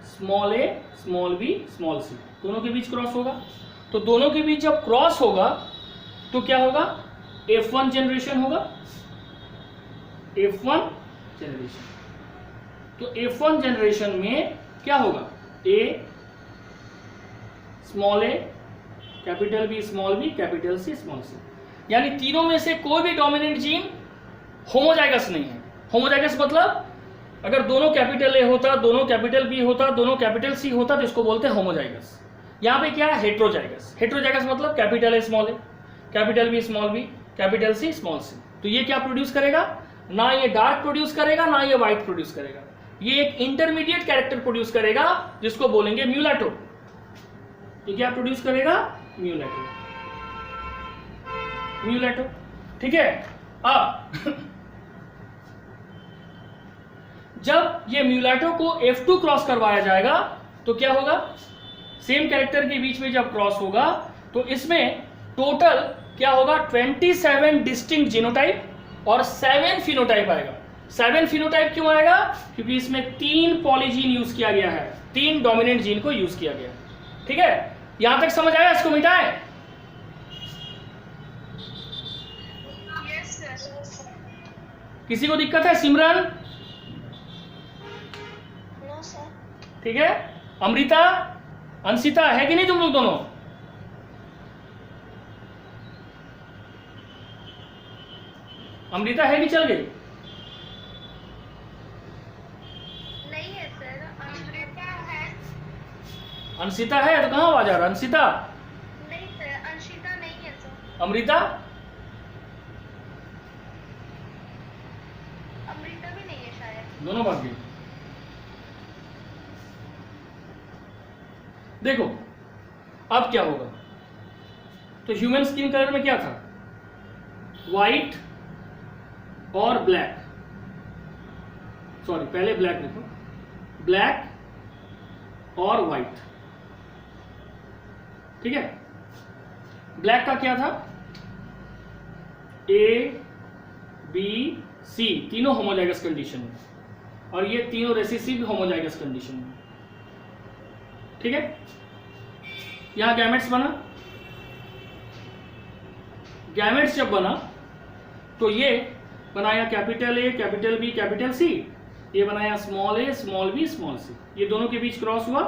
स्मॉल ए, स्मॉल बी, स्मॉल सी। दोनों के बीच क्रॉस होगा। तो दोनों के बीच जब क्रॉस होगा तो क्या होगा? F1 जनरेशन होगा, F1 जनरेशन। तो F1 जनरेशन में क्या होगा? A small a, capital B small b, capital C small c. यानी तीनों में से कोई भी डोमिनेंट जीन होमोजाइगस नहीं है। होमोजाइगस मतलब अगर दोनों कैपिटल ए होता, दोनों कैपिटल बी होता, दोनों कैपिटल सी होता तो इसको बोलते हैं होमोजाइगस। यहाँ पे क्या है? हेट्रोजाइगस। हेट्रोजाइगस मतलब capital A small a, capital B small b, capital C small c. तो ये क्या प्रोड्यूस करेगा? ना ये डार्क प्रोड्यूस करेगा ना ये व्हाइट प्रोड्यूस करेगा, ये एक इंटरमीडिएट कैरेक्टर प्रोड्यूस करेगा जिसको बोलेंगे म्यूलेटो। ये क्या प्रोड्यूस करेगा? म्यूलेटो, म्यूलेटो। ठीक है। अब जब ये म्यूलेटो को F2 क्रॉस करवाया जाएगा तो क्या होगा? सेम कैरेक्टर के बीच में जब क्रॉस होगा तो इसमें टोटल क्या होगा? 27 डिस्टिंक्ट जीनोटाइप और 7 फिनोटाइप आएगा। 7 फिनोटाइप क्यों आएगा? क्योंकि इसमें 3 पॉलीजीन यूज किया गया है, 3 डोमिनेंट जीन को यूज किया गया है। ठीक है, यहां तक समझ आया? इसको मिटाएं। किसी को दिक्कत है? सिमरन? ठीक है। अमृता, अंशिता, है कि नहीं तुम लोग दोनों? अमृता है कि चल गई? नहीं है सर, अमृता है। अंशिता है तो कहाँ आवाज आ रहा? अंशिता? नहीं सर, अंशिता नहीं है सर। अमृता? अमृता भी नहीं है शायद। दोनों भाग गई। देखो अब क्या होगा। तो ह्यूमन स्किन कलर में क्या था? व्हाइट और ब्लैक, सॉरी पहले ब्लैक देखो, ब्लैक और व्हाइट। ठीक है। ब्लैक का क्या था? A, B, C तीनों होमोजाइगस कंडीशन में, और ये तीनों रेसिसिव होमोजाइगस कंडीशन में। ठीक है। यहां गैमेट्स बना, गैमेट्स जब बना तो ये बनाया capital A, capital B, capital C, ये बनाया स्मॉल ए, स्मॉल बी, स्मॉल सी। ये दोनों के बीच क्रॉस हुआ,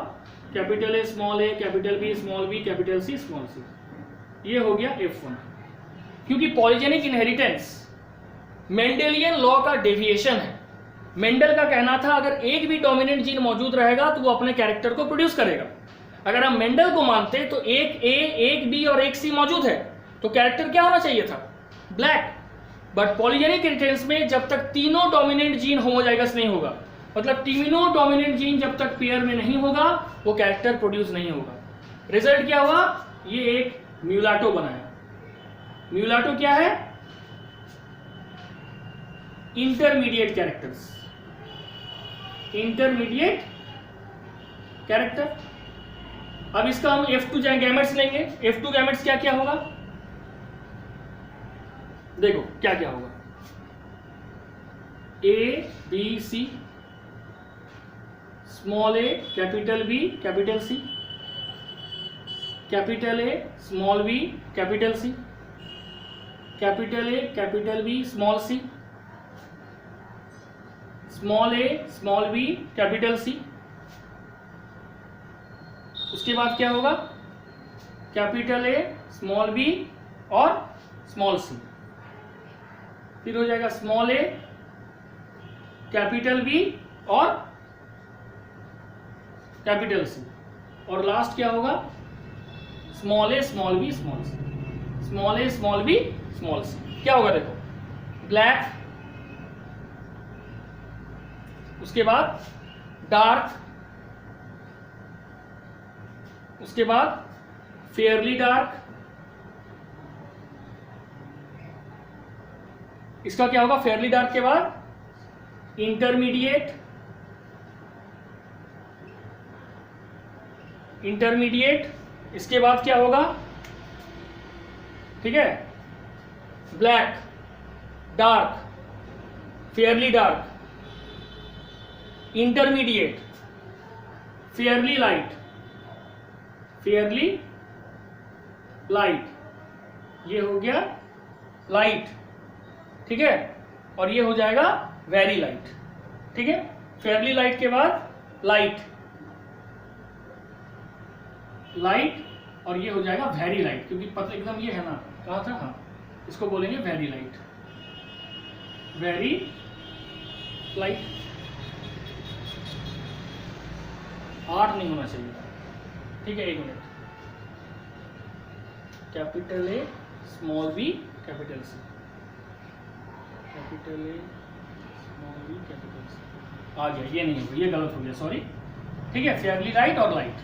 capital A, small a, capital B, small b, capital C, small c. ये हो गया F1। क्योंकि पॉलीजेनिक इनहेरिटेंस मेंडेलियन लॉ का डेविएशन है। मेंडल का कहना था अगर एक भी डोमिनेंट जीन मौजूद रहेगा तो वो अपने कैरेक्टर को प्रोड्यूस करेगा। अगर हम मेंडल को मानते तो एक ए, एक बी और एक सी मौजूद है तो कैरेक्टर क्या होना चाहिए था? ब्लैक। बट पॉलीजेनिक इनहेरिटेंस में जब तक तीनों डोमिनेंट जीन होमोजाइगस नहीं होगा, मतलब तीनों डोमिनेंट जीन जब तक पेयर में नहीं होगा वो कैरेक्टर प्रोड्यूस नहीं होगा। रिजल्ट क्या हुआ? ये एक म्यूलाटो बनाया। म्यूलाटो क्या है? Intermediate characters, intermediate character. अब इसका हम F2 गैमेट्स लेंगे। F2 गैमेट्स क्या क्या होगा? देखो क्या क्या होगा। A, B, C, small a, capital B, capital C, capital A, small b, capital C, capital A, capital B, small c, small a, small b, capital C। उसके बाद क्या होगा? कैपिटल A, स्मॉल b और small c। फिर हो जाएगा small a, capital B और capital C। और लास्ट क्या होगा? Small a, small b, small c, small a, small b, small c। क्या होगा? देखो ब्लैक, उसके बाद डार्क, उसके बाद फेयरली डार्क। इसका क्या होगा? फेयरली डार्क के बाद इंटरमीडिएट, इंटरमीडिएट। इसके बाद क्या होगा? ठीक है, black, dark, Fairlie dark, intermediate, Fairlie light, Fairlie light. ये हो गया लाइट। ठीक है। और ये हो जाएगा वेरी लाइट। ठीक है। फेयरली लाइट के बाद लाइट, लाइट, और ये हो जाएगा वेरी लाइट, क्योंकि पता एकदम ये है ना, कहा था? हाँ, इसको बोलेंगे वेरी लाइट, वेरी लाइट। 8 नहीं होना चाहिए। ठीक है, 1 minute. Capital A, small b, capital C, capital A small b capital C. आ गया, ये नहीं होगा, ये गलत हो गया, सॉरी। ठीक है, फेयरली राइट और लाइट।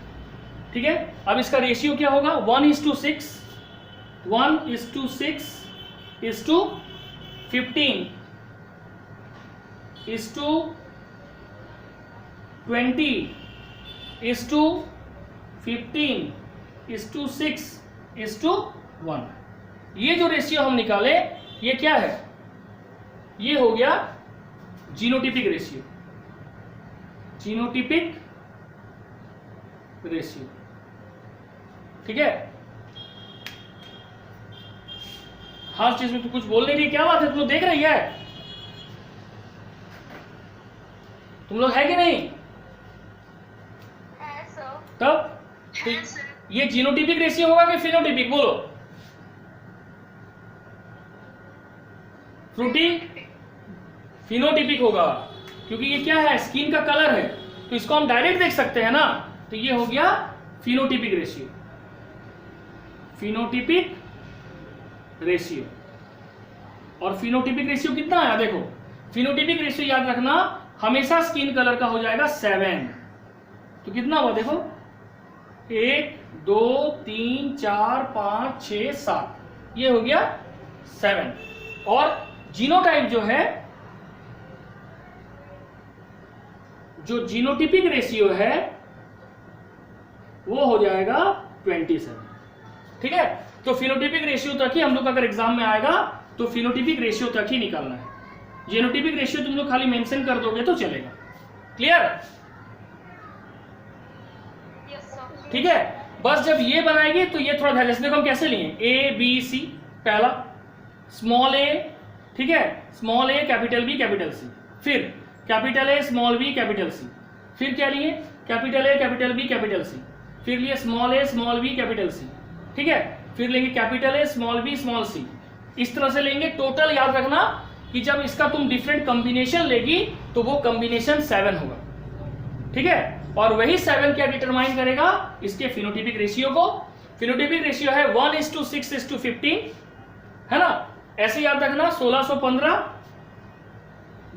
ठीक है, अब इसका रेशियो क्या होगा? 1:6, 1:6 is to 15 is to 20 is to 15 is to 6 is to 1। ये जो रेशियो हम निकाले ये क्या है? ये हो गया जीनोटिपिक रेशियो, जीनोटिपिक रेशियो। ठीक है, हर चीज में तो कुछ बोल नहीं रही, क्या बात है? तुम लोग देख रही है? तुम लोग है कि नहीं? है सर। तब तो है सर। ये जीनोटिपिक रेशियो होगा कि फिनोटिपिक? बोलो। फ्रूटी फिनोटिपिक होगा, क्योंकि ये क्या है? स्किन का कलर है, तो इसको हम डायरेक्ट देख सकते हैं ना, तो ये हो गया फिनोटिपिक रेशियो, फिनोटिपिक रेशियो। और फिनोटिपिक रेशियो कितना आया? देखो, फिनोटिपिक रेशियो याद रखना हमेशा स्किन कलर का हो जाएगा 7। तो कितना हुआ? देखो 1 2 3 4 5 6 7, ये हो गया 7। और जीनोटाइप जो है, जो जीनोटिपिक रेशियो है वो हो जाएगा 27। ठीक है, तो फिनोटिपिक रेशियो तक ही हम लोग अगर एग्जाम में आएगा तो फिनोटिपिक रेशियो तक ही निकालना है। जीनोटिपिक रेशियो तुम लोग खाली मेंशन कर दोगे तो चलेगा। क्लियर? Yes sir. ठीक है, बस जब ये बनाएगी तो ये थोड़ा ध्यान से देखो हम कैसे लिए। A B C पहला, स्मॉल a, ठीक है, small a capital B capital C, फिर capital A small b capital C, फिर क्या लिए? Capital A capital B capital C, फिर लिए small a small b capital C, ठीक है, फिर लेंगे capital A small b small c। इस तरह से लेंगे। टोटल याद रखना कि जब इसका तुम डिफरेंट कॉम्बिनेशन लेगी तो वो कॉम्बिनेशन 7 होगा। ठीक है, और वही 7 क्या डिटरमाइन करेगा? इसके फिनोटिपिक रेशियो को। फिनोटिपिक रेशियो है 1:6:15, है ना? ऐसे याद रखना 1615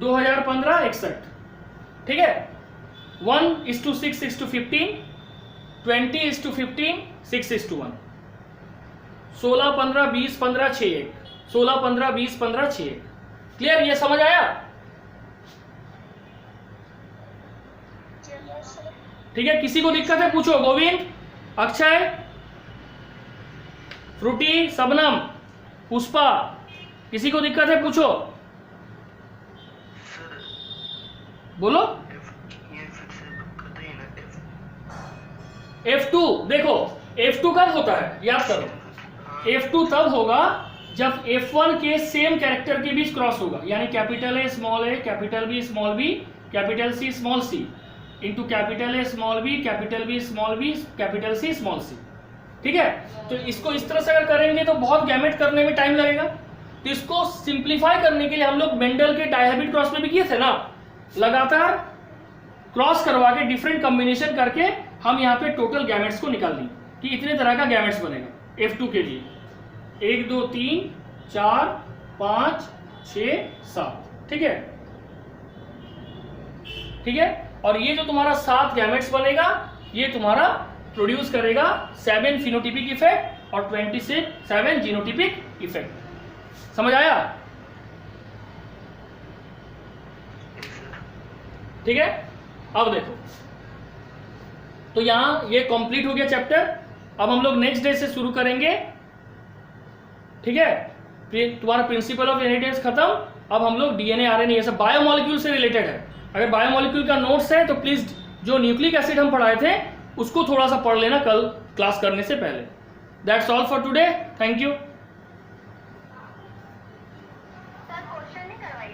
2015 61। ठीक है, 1:6:15, 20:15 6:1, 16 15 20 15 6 1, 16 15 20 15 6 1। क्लियर? ये समझ आया? ठीक है, किसी को दिक्कत है पूछो। गोविंद, अक्षय, फ्रूटी, सबनम, पुष्पा, किसी को दिक्कत है पूछो, बोलो। F2 देखो, F2 कब होता है याद करो। F2 तब होगा जब F1 के सेम कैरेक्टर के बीच क्रॉस होगा, यानी capital A small a capital B small b capital C small c into capital A small b capital B small b capital C small c। ठीक है, तो इसको इस तरह से अगर करेंगे तो बहुत गैमेट करने में टाइम लगेगा। तो इसको सिंप्लीफाई करने के लिए हम लोग मेंडल के डायहेबिट क्रॉस में भी किए थे ना, लगातार क्रॉस करवा के डिफरेंट कॉम्बिनेशन करके हम यहाँ पे टोटल गैमेट्स को निकाल लेंगे कि इतने तरह का गैमेट्स बनेगा F2 के लिए। 1 2 3 4 5 6 7। ठीक है, ठीक है, और ये जो तुम्हारा 7 गैमेट्स बनेगा ये तुम्हारा प्रोड्यूस करेगा 7 फिनोटिपिक इफेक्ट और 27 जीनोटिपिक इफेक्ट। समझ आया? ठीक है, अब देखो, तो यहां ये कंप्लीट हो गया चैप्टर। अब हम लोग नेक्स्ट डे से शुरू करेंगे। ठीक है, तुम्हारा प्रिंसिपल ऑफ इनहेरिटेंस खत्म। अब हम लोग डीएनए आरएनए ये सब बायोमोलिक्यूल से रिलेटेड है। अगर बायोमोलिक्यूल का नोट्स है तो प्लीज जो न्यूक्लिक एसिड हम पढ़ाए थे उसको थोड़ा सा पढ़ लेना कल क्लास करने से पहले। That's all for today, thank you.